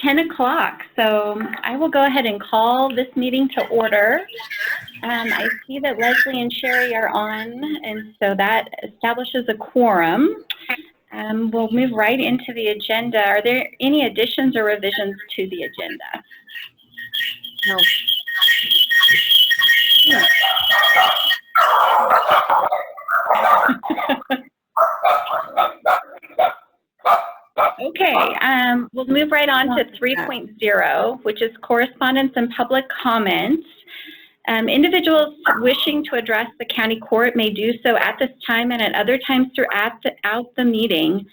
10 o'clock, so I will go ahead and call this meeting to order. I see that Leslie and Sherry are on, and so that establishes a quorum. We'll move right into the agenda. Are there any additions or revisions to the agenda? No. Okay, we'll move right on to 3.0, which is correspondence and public comments. Individuals wishing to address the county court may do so at this time and at other times throughout the meeting.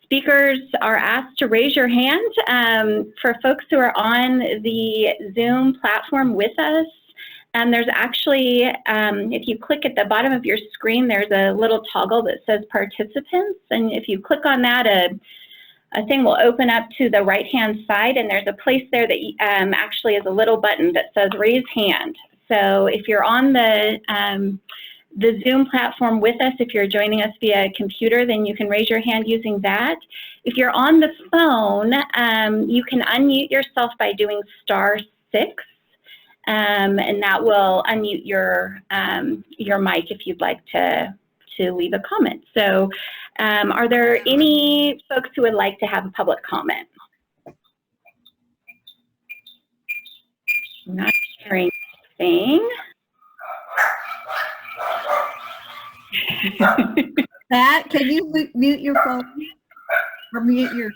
Speakers are asked to raise your hand. For folks who are on the Zoom platform with us, there's actually, if you click at the bottom of your screen, there's a little toggle that says participants, and if you click on that, a thing will open up to the right-hand side, and there's a place there that actually is a little button that says raise hand. So if you're on the Zoom platform with us, if you're joining us via computer, then you can raise your hand using that. If you're on the phone, you can unmute yourself by doing *6, and that will unmute your mic if you'd like to leave a comment. So are there any folks who would like to have a public comment? I'm not hearing anything. Pat, can you mute your phone? Or mute your...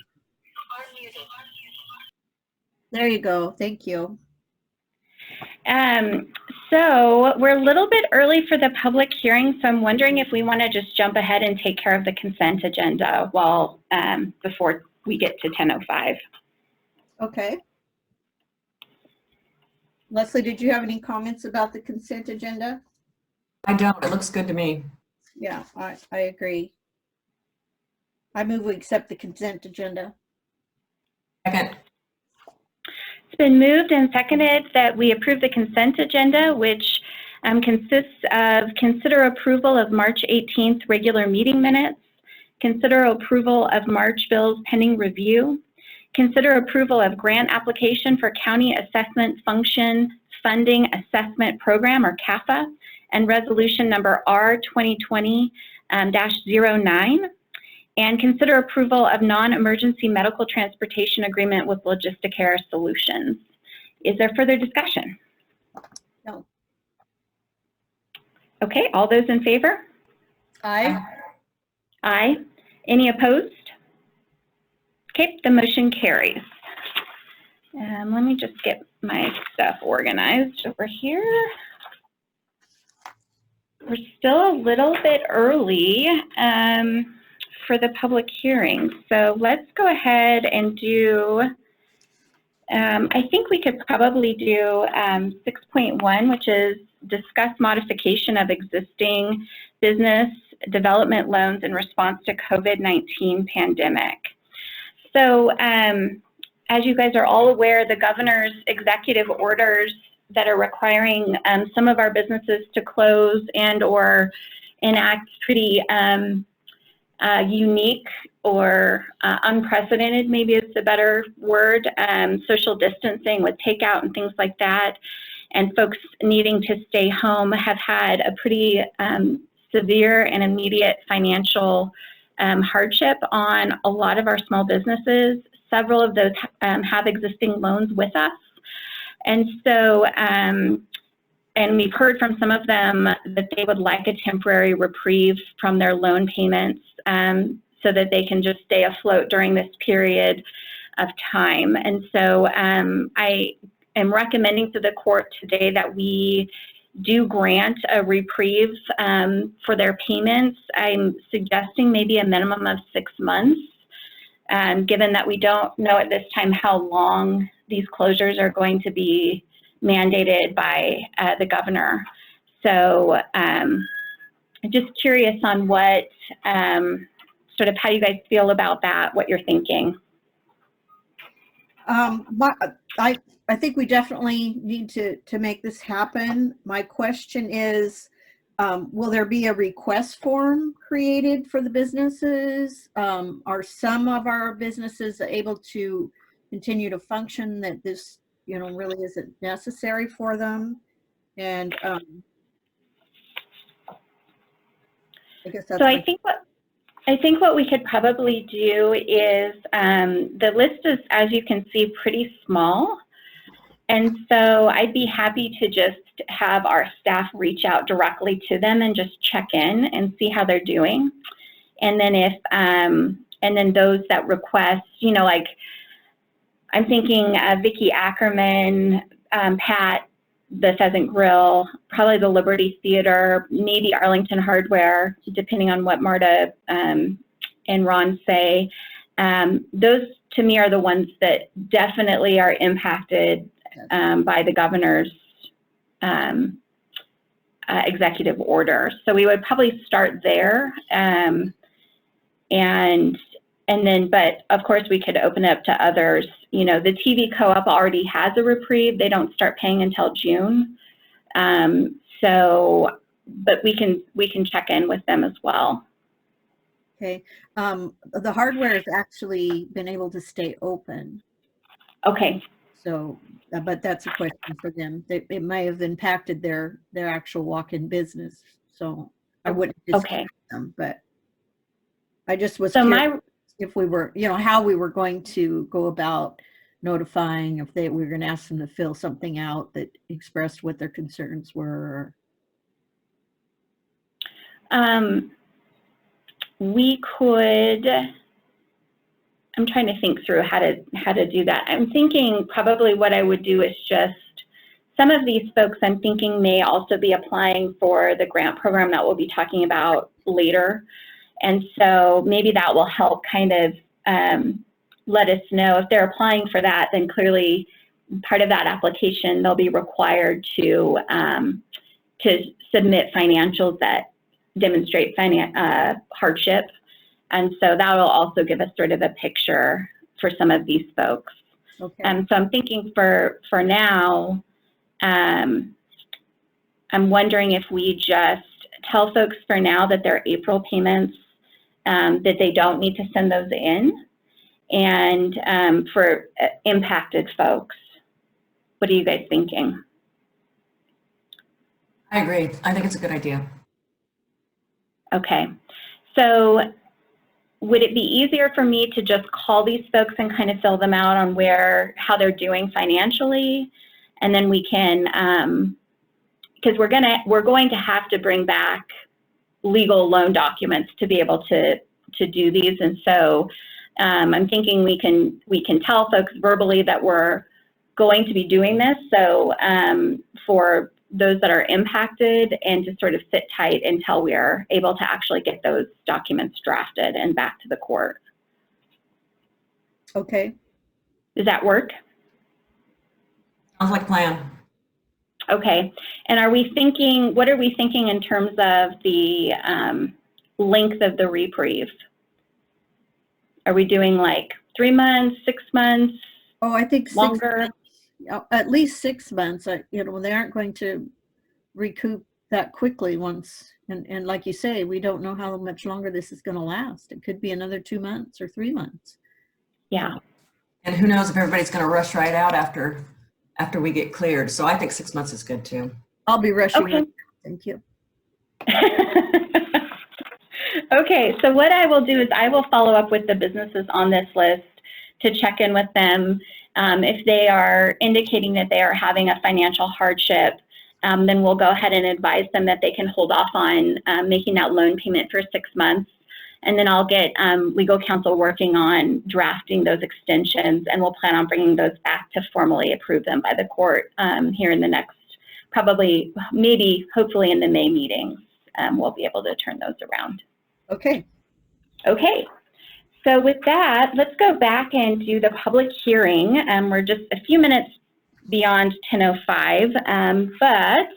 There you go. Thank you. So we're a little bit early for the public hearing, so I'm wondering if we want to just jump ahead and take care of the consent agenda while before we get to 10:05. Okay. Leslie, did you have any comments about the consent agenda? I don't. It looks good to me. Yeah, I agree. I move we accept the consent agenda. Second. It's been moved and seconded that we approve the consent agenda, which consists of consider approval of March 18th regular meeting minutes, consider approval of March bills pending review, consider approval of grant application for County Assessment Function Funding Assessment Program, or CAFA, and resolution number R 2020-09, and consider approval of non-emergency medical transportation agreement with Logisticare Solutions. Is there further discussion? No. Okay, all those in favor? Aye. Aye. Any opposed? Okay, the motion carries. Let me just get my stuff organized over here. We're still a little bit early for the public hearing, so let's go ahead and do, I think we could probably do 6.1, which is discuss modification of existing business development loans in response to COVID-19 pandemic. So as you guys are all aware, the governor's executive orders that are requiring some of our businesses to close and or enact pretty unique or unprecedented, maybe it's a better word, social distancing with takeout and things like that, and folks needing to stay home have had a pretty severe and immediate financial hardship on a lot of our small businesses. Several of those have existing loans with us. And so, and we've heard from some of them that they would like a temporary reprieve from their loan payments so that they can just stay afloat during this period of time. And so I am recommending to the court today that we do grant a reprieve for their payments. I'm suggesting maybe a minimum of 6 months, given that we don't know at this time how long these closures are going to be mandated by the governor. So just curious on what, sort of how you guys feel about that, what you're thinking. I think we definitely need to make this happen. My question is, will there be a request form created for the businesses? Are some of our businesses able to continue to function, that this, you know, really isn't necessary for them. And I guess that's So I think what we could probably do is, the list is, as you can see, pretty small. And so I'd be happy to just have our staff reach out directly to them and just check in and see how they're doing. And then and then those that request, you know, like I'm thinking Vicki Ackerman, Pat, the Pheasant Grill, probably the Liberty Theater, maybe Arlington Hardware, depending on what Marta and Ron say. Those to me are the ones that definitely are impacted by the governor's executive order. So we would probably start there. And then, but of course we could open it up to others. You know, the TV co-op already has a reprieve. They don't start paying until June. So, but we can check in with them as well. okay. The hardware has actually been able to stay open. Okay. So, but that's a question for them. It may have impacted their actual walk-in business. So I wouldn't discount them, but I just was curious if we were, you know, how we were going to go about notifying, if we were going to ask them to fill something out that expressed what their concerns were. We could, I'm trying to think through how to do that. I'm thinking probably what I would do is just, some of these folks I'm thinking may also be applying for the grant program that we'll be talking about later. And so maybe that will help kind of let us know if they're applying for that, then clearly part of that application, they'll be required to submit financials that demonstrate hardship. And so that will also give us sort of a picture for some of these folks. Okay. So I'm thinking for now, I'm wondering if we just tell folks for now that their April payments, that they don't need to send those in. And for impacted folks, what are you guys thinking? I agree. I think it's a good idea. Okay. So would it be easier for me to just call these folks and kind of fill them out on how they're doing financially? And then we can, because we're going to have to bring back legal loan documents to be able to do these. And so I'm thinking we can tell folks verbally that we're going to be doing this. So for those that are impacted, and to sort of sit tight until we are able to actually get those documents drafted and back to the court. Okay. Does that work? Sounds like a plan. Okay. And are we thinking, what are we thinking in terms of the length of the reprieve? Are we doing like 3 months, 6 months? Oh, I think longer. At least 6 months. You know, they aren't going to recoup that quickly once. And like you say, we don't know how much longer this is going to last. It could be another 2 months or 3 months. Yeah. And who knows if everybody's going to rush right out after we get cleared. So I think 6 months is good too. I'll be rushing. Okay. Thank you. Okay, so what I will do is I will follow up with the businesses on this list to check in with them. If they are indicating that they are having a financial hardship, then we'll go ahead and advise them that they can hold off on making that loan payment for 6 months. And then I'll get legal counsel working on drafting those extensions, and we'll plan on bringing those back to formally approve them by the court here in the next, probably, maybe, hopefully in the May meetings, we'll be able to turn those around. Okay. Okay. So with that, let's go back and do the public hearing. We're just a few minutes beyond 10:05, but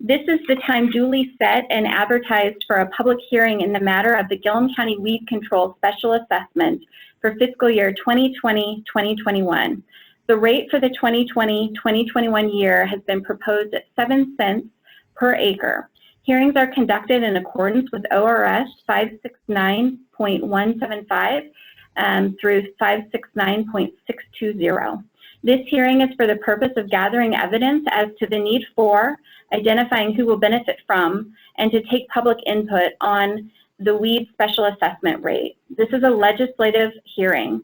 this is the time duly set and advertised for a public hearing in the matter of the Gilliam County Weed Control Special Assessment for fiscal year 2020-2021. The rate for the 2020-2021 year has been proposed at 7 cents per acre. Hearings are conducted in accordance with ORS 569.175 through 569.620. This hearing is for the purpose of gathering evidence as to the need for, identifying who will benefit from, and to take public input on the weed special assessment rate. This is a legislative hearing.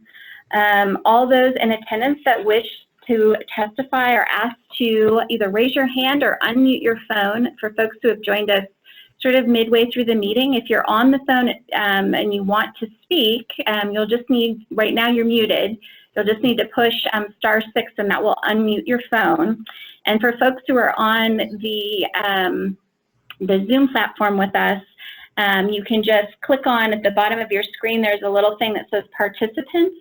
All those in attendance that wish to testify are asked to either raise your hand or unmute your phone. For folks who have joined us sort of midway through the meeting, if you're on the phone and you want to speak, you'll just need, right now you're muted, you'll just need to push *6 and that will unmute your phone. And for folks who are on the Zoom platform with us, you can just click on at the bottom of your screen, there's a little thing that says participants,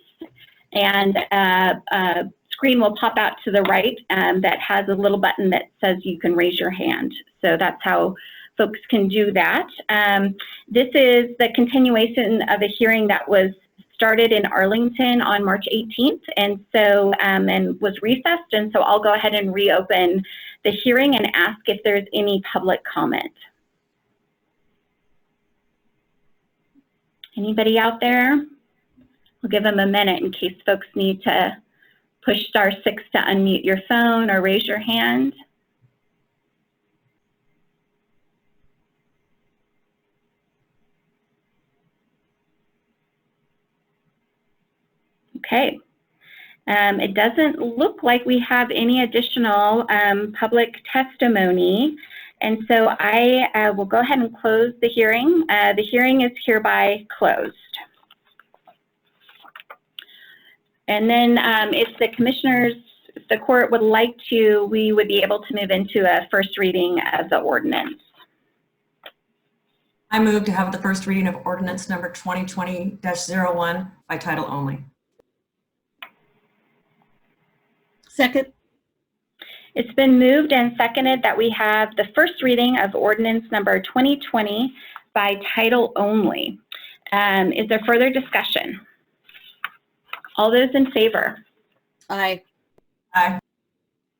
and a screen will pop out to the right that has a little button that says you can raise your hand. So that's how folks can do that. This is the continuation of a hearing that was started in Arlington on March 18th, and so and was recessed, and so I'll go ahead and reopen the hearing and ask if there's any public comment. Anybody out there? We'll give them a minute in case folks need to push *6 to unmute your phone or raise your hand. Okay. It doesn't look like we have any additional public testimony, and so I will go ahead and close the hearing. The hearing is hereby closed. And then if the commissioners, if the court would like to, we would be able to move into a first reading of the ordinance. I move to have the first reading of ordinance number 2020-01 by title only. Second. It's been moved and seconded that we have the first reading of ordinance number 2020 by title only. Is there further discussion? All those in favor? Aye. Aye.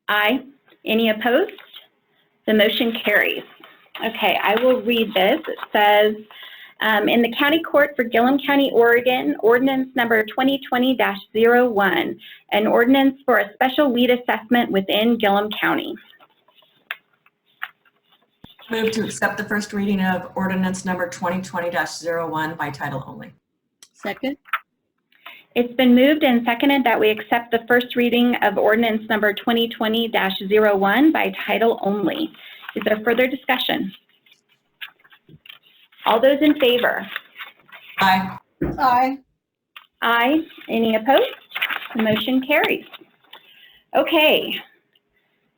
Aye. Any opposed? The motion carries. Okay, I will read this. It says, in the County Court for Gilliam County, Oregon, ordinance number 2020-01, an ordinance for a special weed assessment within Gilliam County. Move to accept the first reading of ordinance number 2020-01 by title only. Second. It's been moved and seconded that we accept the first reading of ordinance number 2020-01 by title only. Is there further discussion? All those in favor? Aye. Aye. Aye. Any opposed? The motion carries. Okay,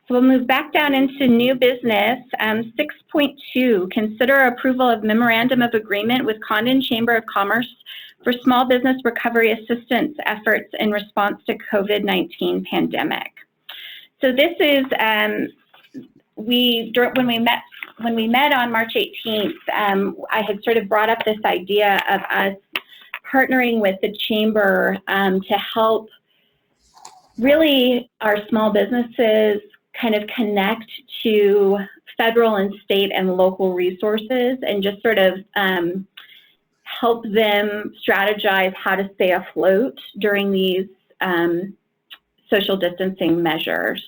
so we'll move back down into new business. 6.2, consider approval of memorandum of agreement with Condon Chamber of Commerce for small business recovery assistance efforts in response to COVID-19 pandemic. So this is, when we met on March 18th, I had sort of brought up this idea of us partnering with the chamber to help really our small businesses kind of connect to federal and state and local resources and just sort of help them strategize how to stay afloat during these social distancing measures.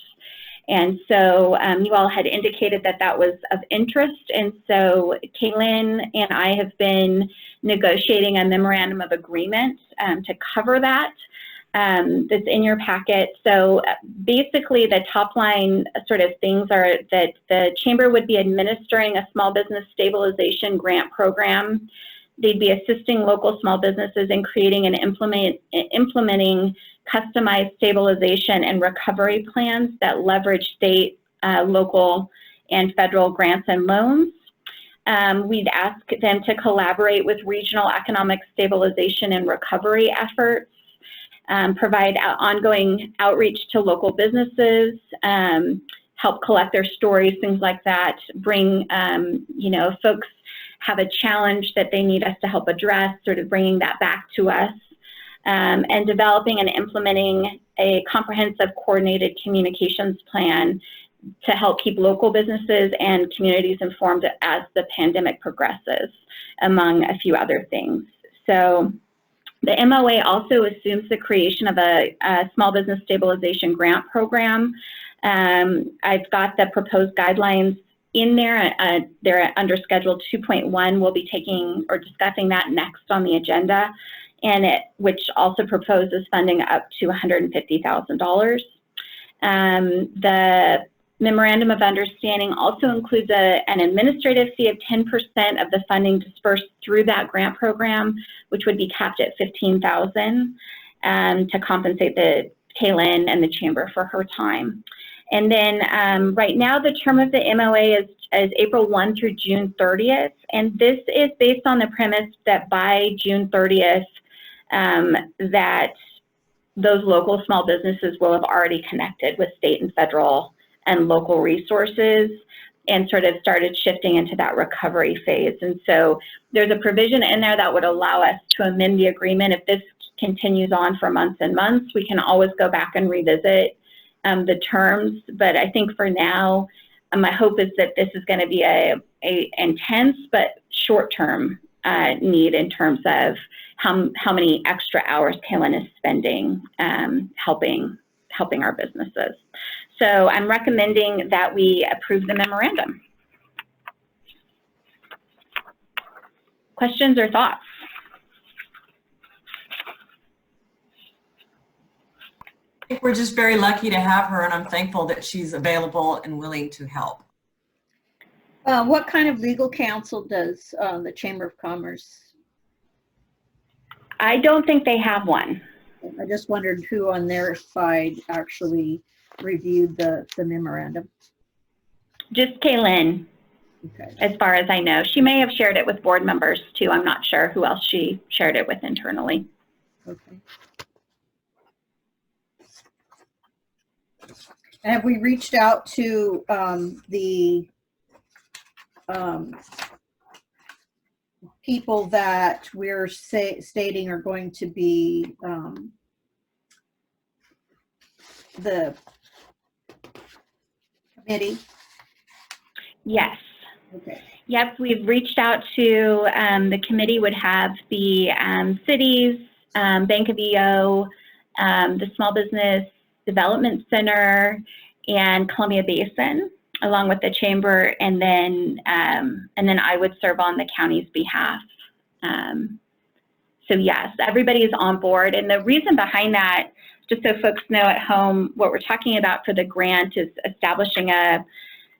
And so you all had indicated that that was of interest. And so Caitlin and I have been negotiating a memorandum of agreement to cover that. That's in your packet. So basically the top line sort of things are that the chamber would be administering a small business stabilization grant program. They'd be assisting local small businesses in creating and implementing customized stabilization and recovery plans that leverage state, local, and federal grants and loans. We'd ask them to collaborate with regional economic stabilization and recovery efforts, provide ongoing outreach to local businesses, help collect their stories, things like that, bring, you know, folks have a challenge that they need us to help address, sort of bringing that back to us, and developing and implementing a comprehensive coordinated communications plan to help keep local businesses and communities informed as the pandemic progresses, among a few other things. So The MOA also assumes the creation of a small business stabilization grant program. I've got the proposed guidelines in there. They're under Schedule 2.1. We'll be taking or discussing that next on the agenda, and which also proposes funding up to $150,000. The Memorandum of Understanding also includes an administrative fee of 10% of the funding dispersed through that grant program, which would be capped at $15,000 to compensate the Kaylin and the Chamber for her time. And then right now, the term of the MOA is April 1 through June 30th. And this is based on the premise that by June 30th, that those local small businesses will have already connected with state and federal and local resources and sort of started shifting into that recovery phase. And so there's a provision in there that would allow us to amend the agreement. If this continues on for months and months, we can always go back and revisit the terms. But I think for now, my hope is that this is going to be a intense but short-term need in terms of how many extra hours Kaylin is spending helping our businesses. So I'm recommending that we approve the memorandum. Questions or thoughts? I think we're just very lucky to have her, and I'm thankful that she's available and willing to help. What kind of legal counsel does the Chamber of Commerce? I don't think they have one. I just wondered who on their side actually reviewed the memorandum. Just Kaylin, okay. As far as I know. She may have shared it with board members too. I'm not sure who else she shared it with internally. Okay. Have we reached out to the people that we're stating are going to be the committee? Yes. Okay. Yep, we've reached out to the committee would have the cities, Bank of EO, the Small Business Development Center, and Columbia Basin, along with the Chamber, and then I would serve on the county's behalf. So yes, everybody is on board, and the reason behind that, just so folks know at home, what we're talking about for the grant is establishing a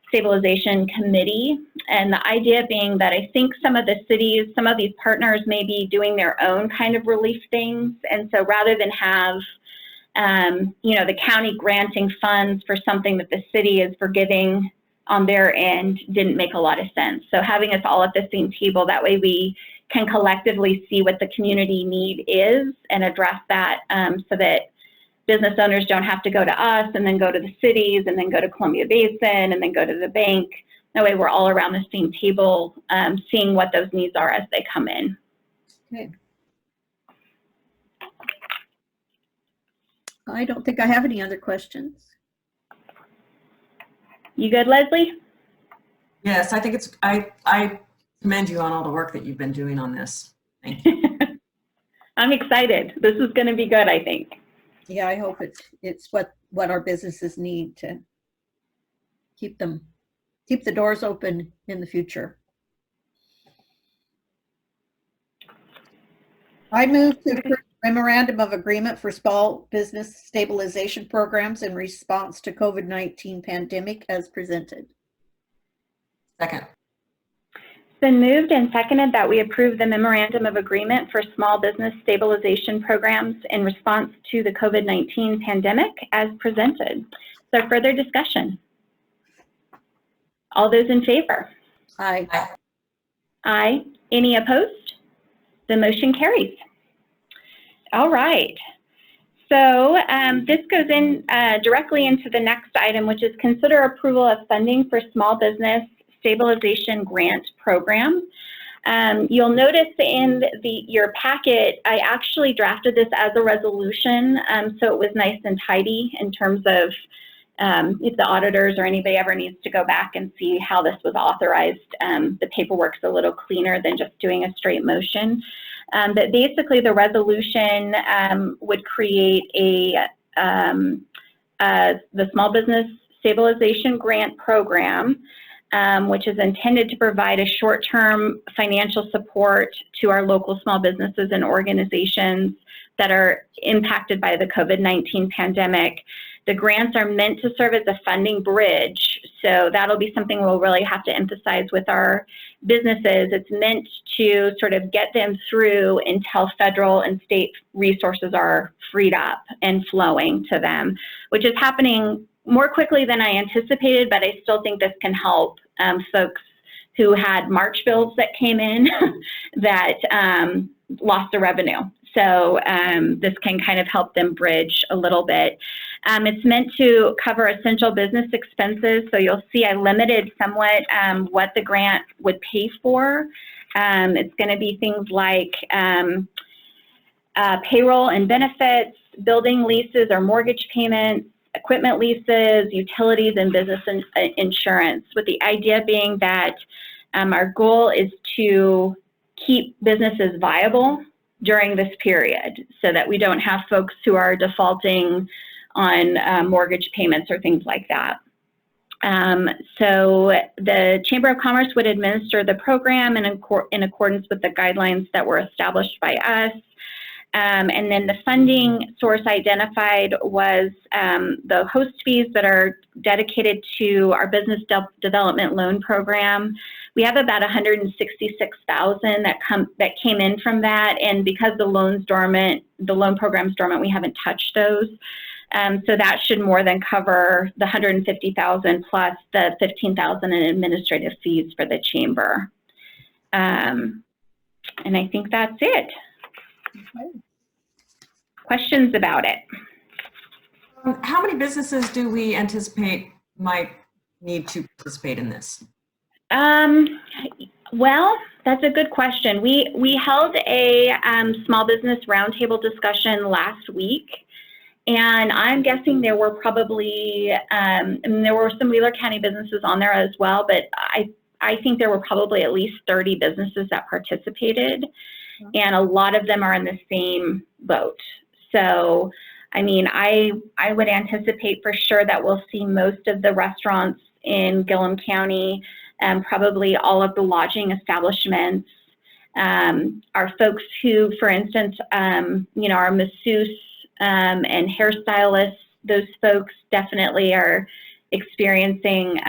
stabilization committee, and the idea being that I think some of the cities, some of these partners may be doing their own kind of relief things, and so rather than have the county granting funds for something that the city is forgiving on their end didn't make a lot of sense. So having us all at the same table, that way we can collectively see what the community need is and address that so that business owners don't have to go to us and then go to the cities and then go to Columbia Basin and then go to the bank. That way we're all around the same table seeing what those needs are as they come in. Okay. I don't think I have any other questions. You good, Leslie? Yes, I think I commend you on all the work that you've been doing on this. Thank you. I'm excited. This is going to be good, I think. Yeah, I hope it's what our businesses need to keep the doors open in the future. I move to approve Memorandum of Agreement for Small Business Stabilization Programs in response to COVID-19 pandemic as presented. Second. It's been moved and seconded that we approve the Memorandum of Agreement for Small Business Stabilization Programs in response to the COVID-19 pandemic as presented. Is there further discussion? All those in favor? Aye. Aye. Aye. Any opposed? The motion carries. All right. So this goes in directly into the next item, which is consider approval of funding for small business stabilization grant program. You'll notice in your packet, I actually drafted this as a resolution, so it was nice and tidy in terms of if the auditors or anybody ever needs to go back and see how this was authorized, the paperwork's a little cleaner than just doing a straight motion. But basically the resolution would create the Small Business Stabilization Grant Program, which is intended to provide a short-term financial support to our local small businesses and organizations that are impacted by the COVID-19 pandemic. The grants are meant to serve as a funding bridge, so that'll be something we'll really have to emphasize with our businesses. It's meant to sort of get them through until federal and state resources are freed up and flowing to them, which is happening more quickly than I anticipated, but I still think this can help folks who had March bills that came in that lost the revenue. So this can kind of help them bridge a little bit. It's meant to cover essential business expenses. So you'll see I limited somewhat what the grant would pay for. It's going to be things like payroll and benefits, building leases or mortgage payments, equipment leases, utilities, and business insurance, with the idea being that our goal is to keep businesses viable during this period so that we don't have folks who are defaulting on mortgage payments or things like that. So the Chamber of Commerce would administer the program in accordance with the guidelines that were established by us. And then the funding source identified was the host fees that are dedicated to our business development loan program. We have about $166,000 that came in from that, and because the loan program's dormant, we haven't touched those. So that should more than cover the $150,000 plus the $15,000 in administrative fees for the chamber. And I think that's it. Okay. Questions about it? How many businesses do we anticipate might need to participate in this? Well, that's a good question. We held a small business roundtable discussion last week, and I'm guessing there were probably, and there were some Wheeler County businesses on there as well, but I think there were probably at least 30 businesses that participated, and a lot of them are in the same boat. So, I mean, I would anticipate for sure that we'll see most of the restaurants in Gilliam County, probably all of the lodging establishments. Our folks who, for instance, you know, our masseuse and hairstylists, those folks definitely are experiencing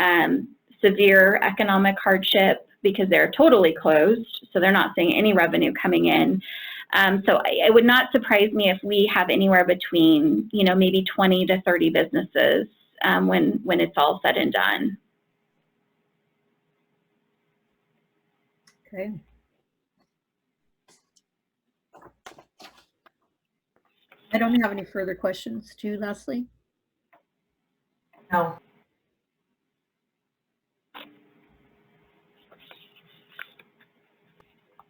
severe economic hardship because they're totally closed, so they're not seeing any revenue coming in. So it would not surprise me if we have anywhere between, you know, maybe 20 to 30 businesses when it's all said and done. Okay. I don't have any further questions. Do you, Leslie? No.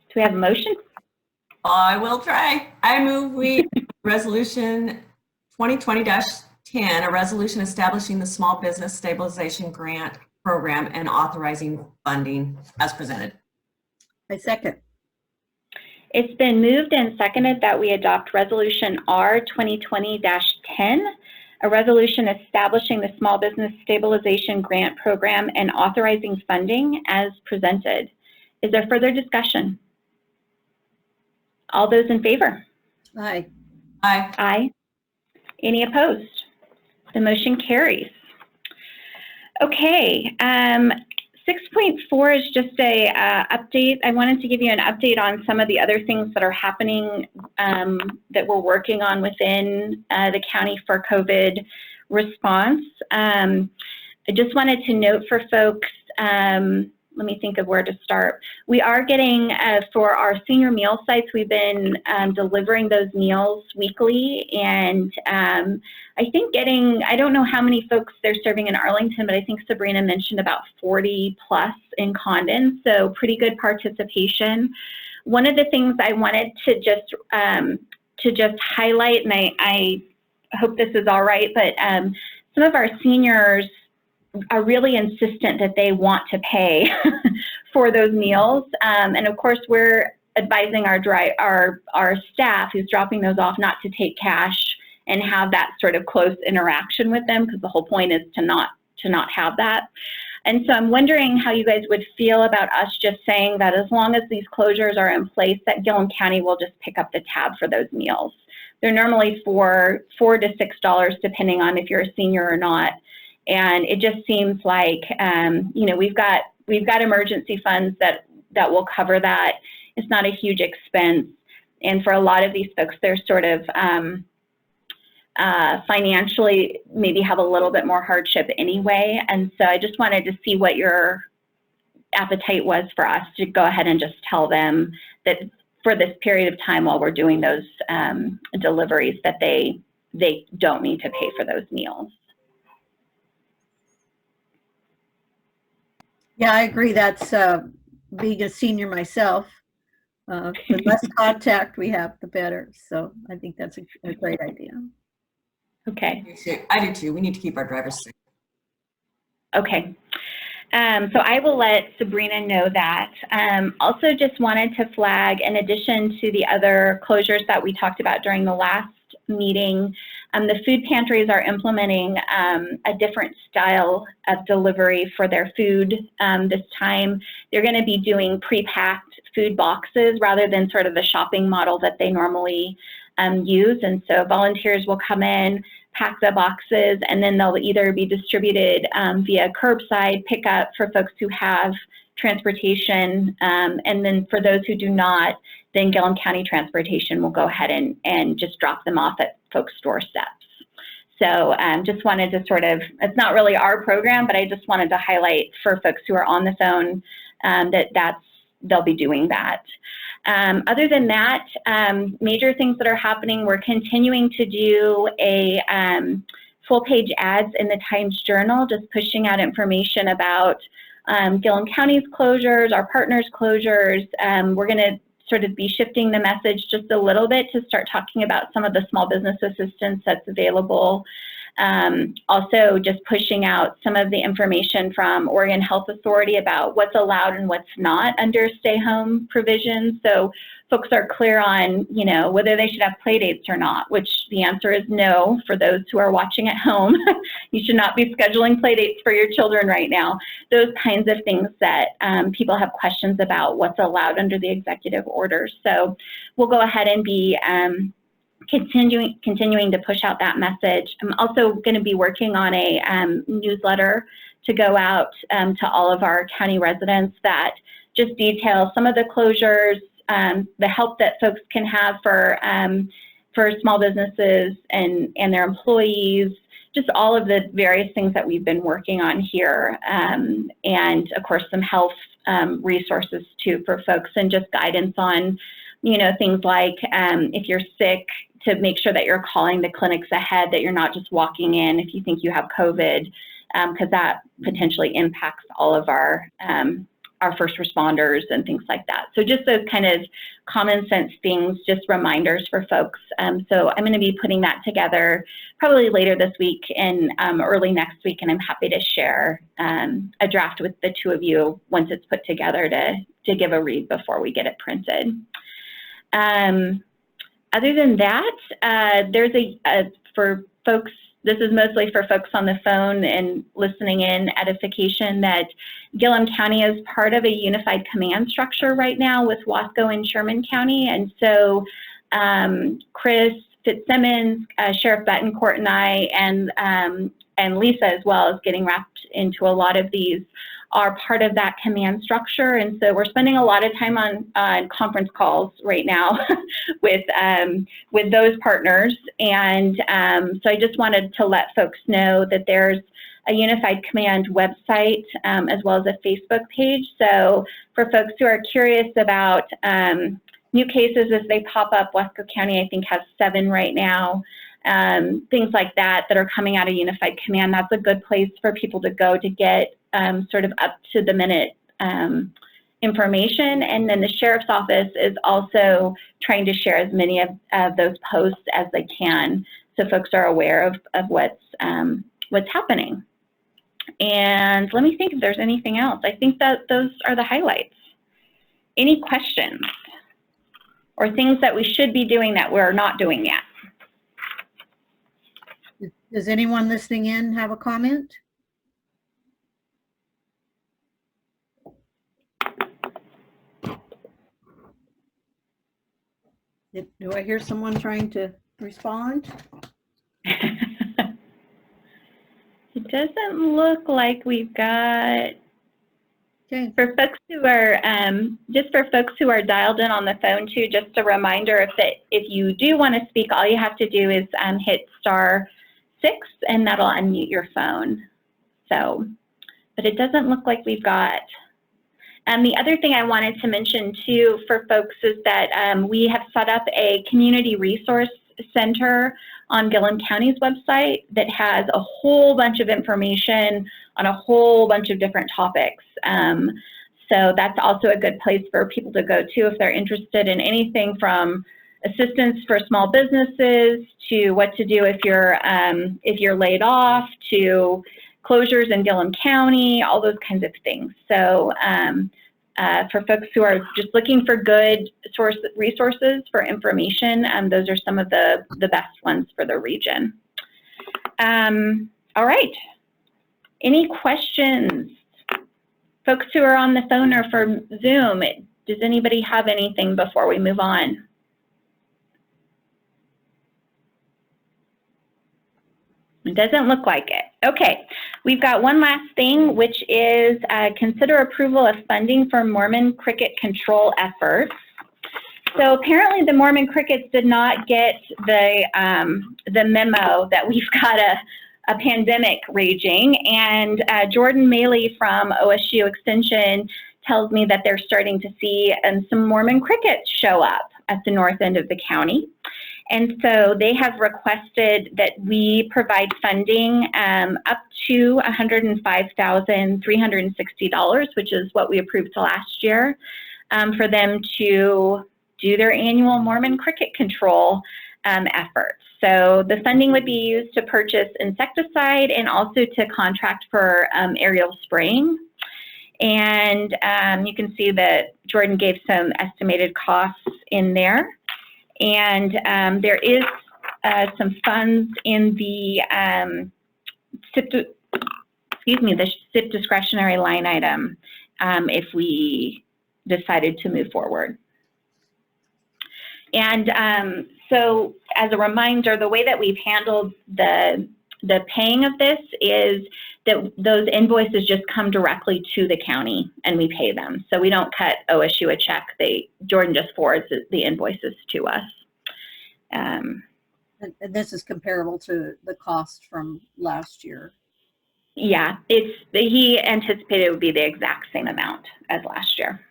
Do we have a motion? I will try. I move we resolution 2020-10, a resolution establishing the Small Business Stabilization Grant Program and authorizing funding as presented. I second. It's been moved and seconded that we adopt Resolution R 2020-10, a resolution establishing the Small Business Stabilization Grant Program and authorizing funding as presented. Is there further discussion? All those in favor? Aye. Aye. Aye. Any opposed? The motion carries. Okay, 6.4 is just a update. I wanted to give you an update on some of the other things that are happening that we're working on within the county for COVID response. I just wanted to note for folks, let me think of where to start. We are getting, for our senior meal sites, we've been delivering those meals weekly, and I think I don't know how many folks they're serving in Arlington, but I think Sabrina mentioned about 40 plus in Condon, so pretty good participation. One of the things I wanted to just highlight, and I hope this is all right, but some of our seniors are really insistent that they want to pay for those meals. And of course, we're advising our staff who's dropping those off not to take cash and have that sort of close interaction with them, because the whole point is to not have that. And so I'm wondering how you guys would feel about us just saying that as long as these closures are in place, that Gilliam County will just pick up the tab for those meals. They're normally $4 to $6, depending on if you're a senior or not. And it just seems like, you know, we've got emergency funds that will cover that. It's not a huge expense. And for a lot of these folks, they're sort of financially maybe have a little bit more hardship anyway. And so I just wanted to see what your appetite was for us to go ahead and just tell them that for this period of time while we're doing those deliveries, that they don't need to pay for those meals. Yeah, I agree. That's being a senior myself. The less contact we have, the better. So I think that's a great idea. Okay. I do too. We need to keep our drivers safe. Okay. So I will let Sabrina know that. Also just wanted to flag, in addition to the other closures that we talked about during the last meeting, the food pantries are implementing a different style of delivery for their food this time. They're going to be doing pre-packed food boxes rather than sort of the shopping model that they normally use. And so volunteers will come in, pack the boxes, and then they'll either be distributed via curbside pickup for folks who have transportation, and then for those who do not, then Gilliam County Transportation will go ahead and just drop them off at folks' doorsteps. So just wanted to sort of, it's not really our program, but I just wanted to highlight for folks who are on the phone that they'll be doing that. Other than that, major things that are happening, we're continuing to do a full-page ads in the Times Journal, just pushing out information about Gilliam County's closures, our partners' closures. We're going to sort of be shifting the message just a little bit to start talking about some of the small business assistance that's available. Also just pushing out some of the information from Oregon Health Authority about what's allowed and what's not under stay-home provisions. So folks are clear on, you know, whether they should have play dates or not, which the answer is no for those who are watching at home. You should not be scheduling play dates for your children right now. Those kinds of things that people have questions about what's allowed under the executive orders. So we'll go ahead and be continuing to push out that message. I'm also going to be working on a newsletter to go out to all of our county residents that just details some of the closures, the help that folks can have for small businesses and their employees, just all of the various things that we've been working on here, and of course some health resources too for folks, and just guidance on, you know, things like if you're sick, to make sure that you're calling the clinics ahead, that you're not just walking in if you think you have COVID, because that potentially impacts all of our first responders and things like that. So just those kind of common sense things, just reminders for folks. So I'm going to be putting that together probably later this week and early next week, and I'm happy to share a draft with the two of you once it's put together to give a read before we get it printed. Other than that, there's for folks, this is mostly for folks on the phone and listening in, edification that Gilliam County is part of a unified command structure right now with Wasco and Sherman County. And so Chris Fitzsimmons, Sheriff Betancourt, and I, and Lisa as well, is getting wrapped into a lot of these, are part of that command structure. And so we're spending a lot of time on conference calls right now with those partners. And so I just wanted to let folks know that there's a Unified Command website as well as a Facebook page. So for folks who are curious about new cases as they pop up, Wasco County I think has 7 right now. Things like that are coming out of Unified Command. That's a good place for people to go to get sort of up to the minute information. And then the Sheriff's Office is also trying to share as many of those posts as they can, so folks are aware of what's happening. And let me think if there's anything else. I think that those are the highlights. Any questions? or things that we should be doing that we're not doing yet. Does anyone listening in have a comment? Do I hear someone trying to respond? It doesn't look like we've got. Okay. For folks who are, just for folks who are dialed in on the phone too, just a reminder if you do want to speak, all you have to do is hit *6 and that'll unmute your phone. So, but it doesn't look like we've got. And the other thing I wanted to mention too for folks is that we have set up a community resource center on Gilliam County's website that has a whole bunch of information on a whole bunch of different topics. So that's also a good place for people to go to if they're interested in anything from assistance for small businesses to what to do if you're laid off, to closures in Gilliam County, all those kinds of things. So for folks who are just looking for good resources for information, those are some of the best ones for the region. All right. Any questions? Folks who are on the phone or for Zoom, does anybody have anything before we move on? It doesn't look like it. Okay, we've got one last thing, which is consider approval of funding for Mormon cricket control efforts. So apparently the Mormon crickets did not get the memo that we've got a pandemic raging, and Jordan Maley from OSU Extension tells me that they're starting to see some Mormon crickets show up at the north end of the county. And so they have requested that we provide funding up to $105,360, which is what we approved last year, for them to do their annual Mormon cricket control efforts. So the funding would be used to purchase insecticide and also to contract for aerial spraying. And you can see that Jordan gave some estimated costs in there. And there is some funds in the the SIP discretionary line item if we decided to move forward. And so as a reminder, the way that we've handled the paying of this is that those invoices just come directly to the county and we pay them. So we don't cut OSU a check. Jordan just forwards the invoices to us. And this is comparable to the cost from last year. Yeah, he anticipated it would be the exact same amount as last year.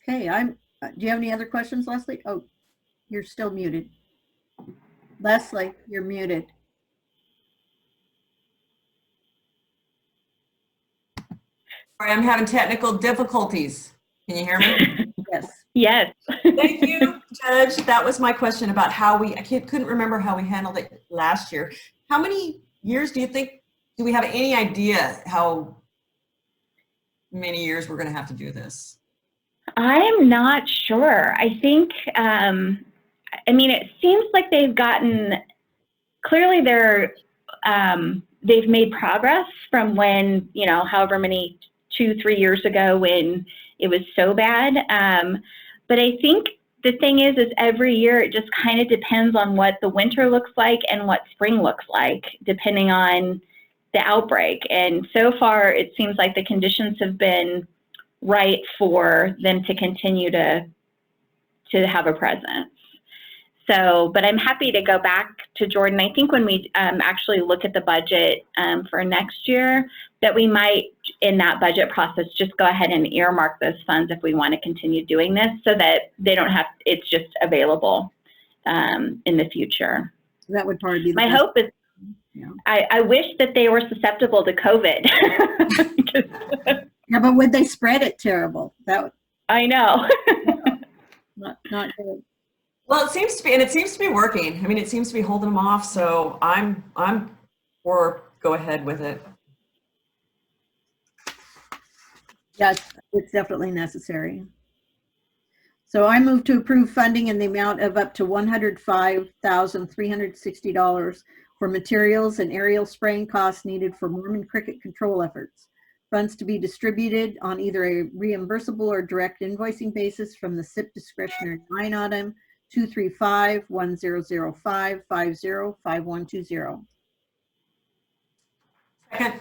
Okay, do you have any other questions, Leslie? Oh, you're still muted. Leslie, you're muted. Sorry, I'm having technical difficulties. Can you hear me? Yes. Yes. Thank you, Judge. That was my question about how I couldn't remember how we handled it last year. How many years do we have any idea how many years we're going to have to do this? I'm not sure. I think, I mean, it seems like they've gotten, clearly they've made progress from when, however many, 2-3 years ago when it was so bad. But I think the thing is every year it just kind of depends on what the winter looks like and what spring looks like, depending on the outbreak. And so far, it seems like the conditions have been right for them to continue to have a presence. So, but I'm happy to go back to Jordan. I think when we actually look at the budget for next year, that we might, in that budget process, just go ahead and earmark those funds if we want to continue doing this so that they don't have, it's just available in the future. That would probably be the my best. hope is, yeah. I wish that they were susceptible to COVID. Yeah, but would they spread it terrible? I know. Not good. Well, it seems to be working. I mean, it seems to be holding them off. So I'm for go ahead with it. Yes, it's definitely necessary. So I move to approve funding in the amount of up to $105,360 for materials and aerial spraying costs needed for Mormon cricket control efforts. Funds to be distributed on either a reimbursable or direct invoicing basis from the SIP discretionary line item 235-1005-505120. Second.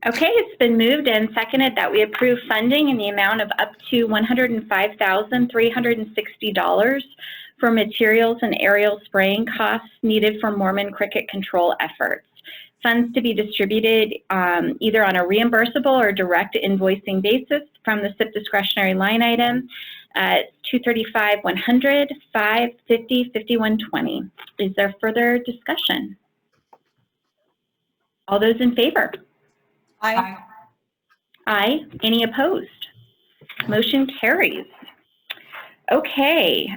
Okay, it's been moved and seconded that we approve funding in the amount of up to $105,360 for materials and aerial spraying costs needed for Mormon cricket control efforts. Funds to be distributed either on a reimbursable or direct invoicing basis from the SIP discretionary line item 235-100-550-5120. Is there further discussion? All those in favor? Aye. Aye. Any opposed? Motion carries. Okay,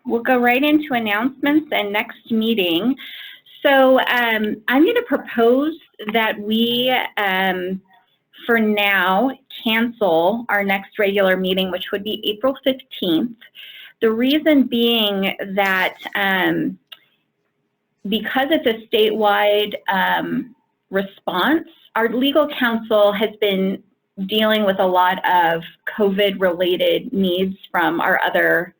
we'll go right into announcements and next meeting. So I'm going to propose that we, for now, cancel our next regular meeting, which would be April 15th. The reason being that because it's a statewide response, our legal counsel has been dealing with a lot of COVID-related needs from other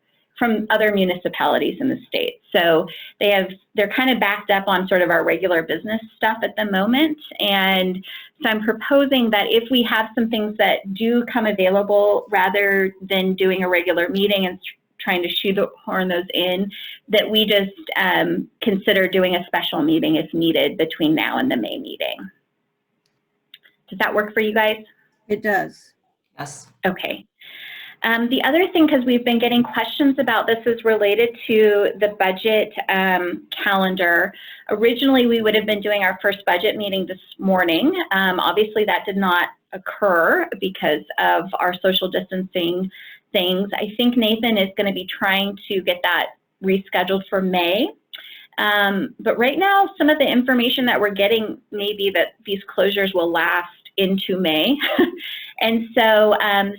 municipalities in the state. So they're kind of backed up on sort of our regular business stuff at the moment. And so I'm proposing that if we have some things that do come available, rather than doing a regular meeting and trying to shoehorn those in, that we just consider doing a special meeting if needed between now and the May meeting. Does that work for you guys? It does. Yes. Okay. The other thing, because we've been getting questions about this, is related to the budget calendar. Originally, we would have been doing our first budget meeting this morning. Obviously, that did not occur because of our social distancing things. I think Nathan is going to be trying to get that rescheduled for May. But right now, some of the information that we're getting may be that these closures will last into May. And so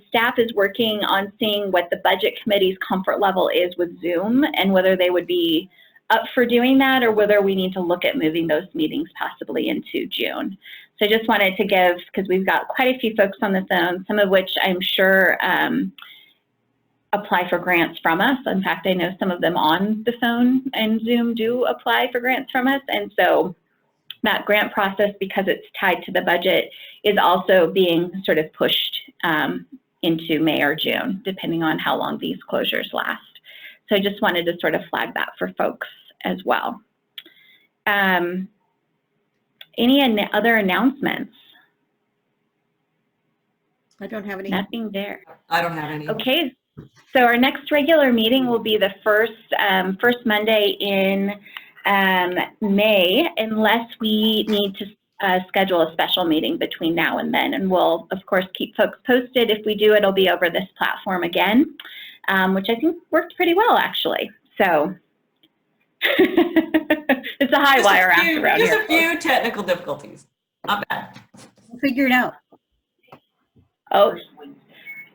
staff is working on seeing what the budget committee's comfort level is with Zoom and whether they would be up for doing that or whether we need to look at moving those meetings possibly into June. So I just wanted to give, because we've got quite a few folks on the phone, some of which I'm sure apply for grants from us. In fact, I know some of them on the phone and Zoom do apply for grants from us. And so that grant process, because it's tied to the budget, is also being sort of pushed into May or June, depending on how long these closures last. So I just wanted to sort of flag that for folks as well. Any other announcements? I don't have any. Nothing there. I don't have any. Okay, so our next regular meeting will be the first Monday in May, unless we need to schedule a special meeting between now and then. And we'll, of course, keep folks posted. If we do, it'll be over this platform again, which I think worked pretty well, actually. So it's a high wire act around here. Just a few technical difficulties. Not bad. We'll figure it out. Oh,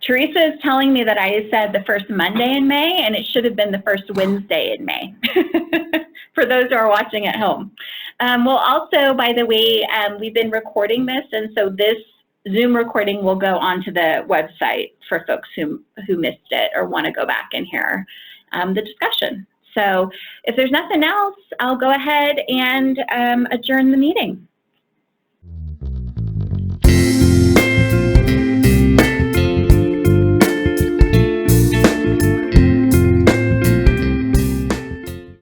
Teresa is telling me that I said the first Monday in May, and it should have been the first Wednesday in May, for those who are watching at home. Well, also, by the way, we've been recording this, and so this Zoom recording will go onto the website for folks who missed it or want to go back and hear the discussion. So if there's nothing else, I'll go ahead and adjourn the meeting.